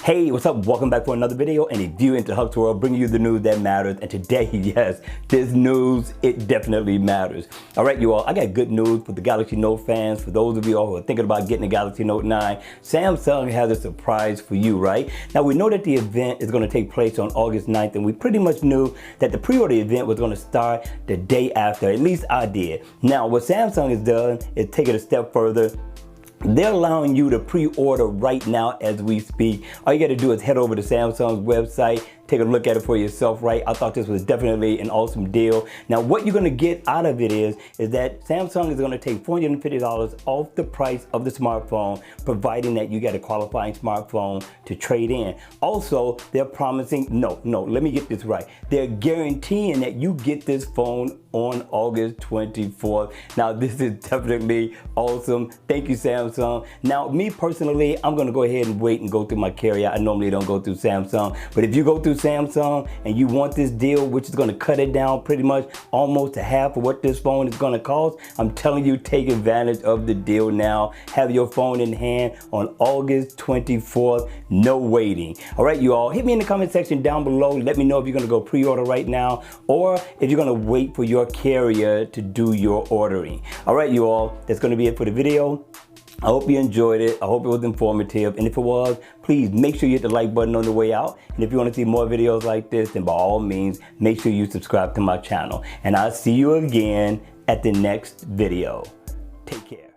Hey, what's up? Welcome back for another video, and if you're into Huck's World, bringing you the news that matters. And today, yes, this news, it definitely matters. All right, you all, I got good news for the Galaxy Note fans. For those of you all who are thinking about getting the Galaxy Note 9, Samsung has a surprise for you, right? Now, we know that the event is going to take place on August 9th, and we pretty much knew that the pre-order event was going to start the day after. At least I did. Now, what Samsung has done is take it a step further. They're allowing you to pre-order right now as we speak. All you got to do is head over to Samsung's website, take a look at it for yourself, right? I thought this was definitely an awesome deal. Now, what you're going to get out of it is that Samsung is going to take $450 off the price of the smartphone, providing that you get a qualifying smartphone to trade in. Also, they're promising, let me get this right. They're guaranteeing that you get this phone on August 24th. Now, this is definitely awesome. Thank you, Samsung. Now, me personally, I'm going to go ahead and wait and go through my carrier. I normally don't go through Samsung, but if you go through Samsung and you want this deal, which is going to cut it down pretty much almost to half of what this phone is going to cost, I'm telling you, take advantage of the deal now. Have your phone in hand on August 24th. No waiting. All right, you all, hit me in the comment section down below. Let me know if you're going to go pre-order right now or if you're going to wait for your carrier to do your ordering. All right, you all, that's going to be it for the video. I hope you enjoyed it. I hope it was informative. And if it was, please make sure you hit the like button on the way out. And if you want to see more videos like this, then by all means, make sure you subscribe to my channel. And I'll see you again at the next video. Take care.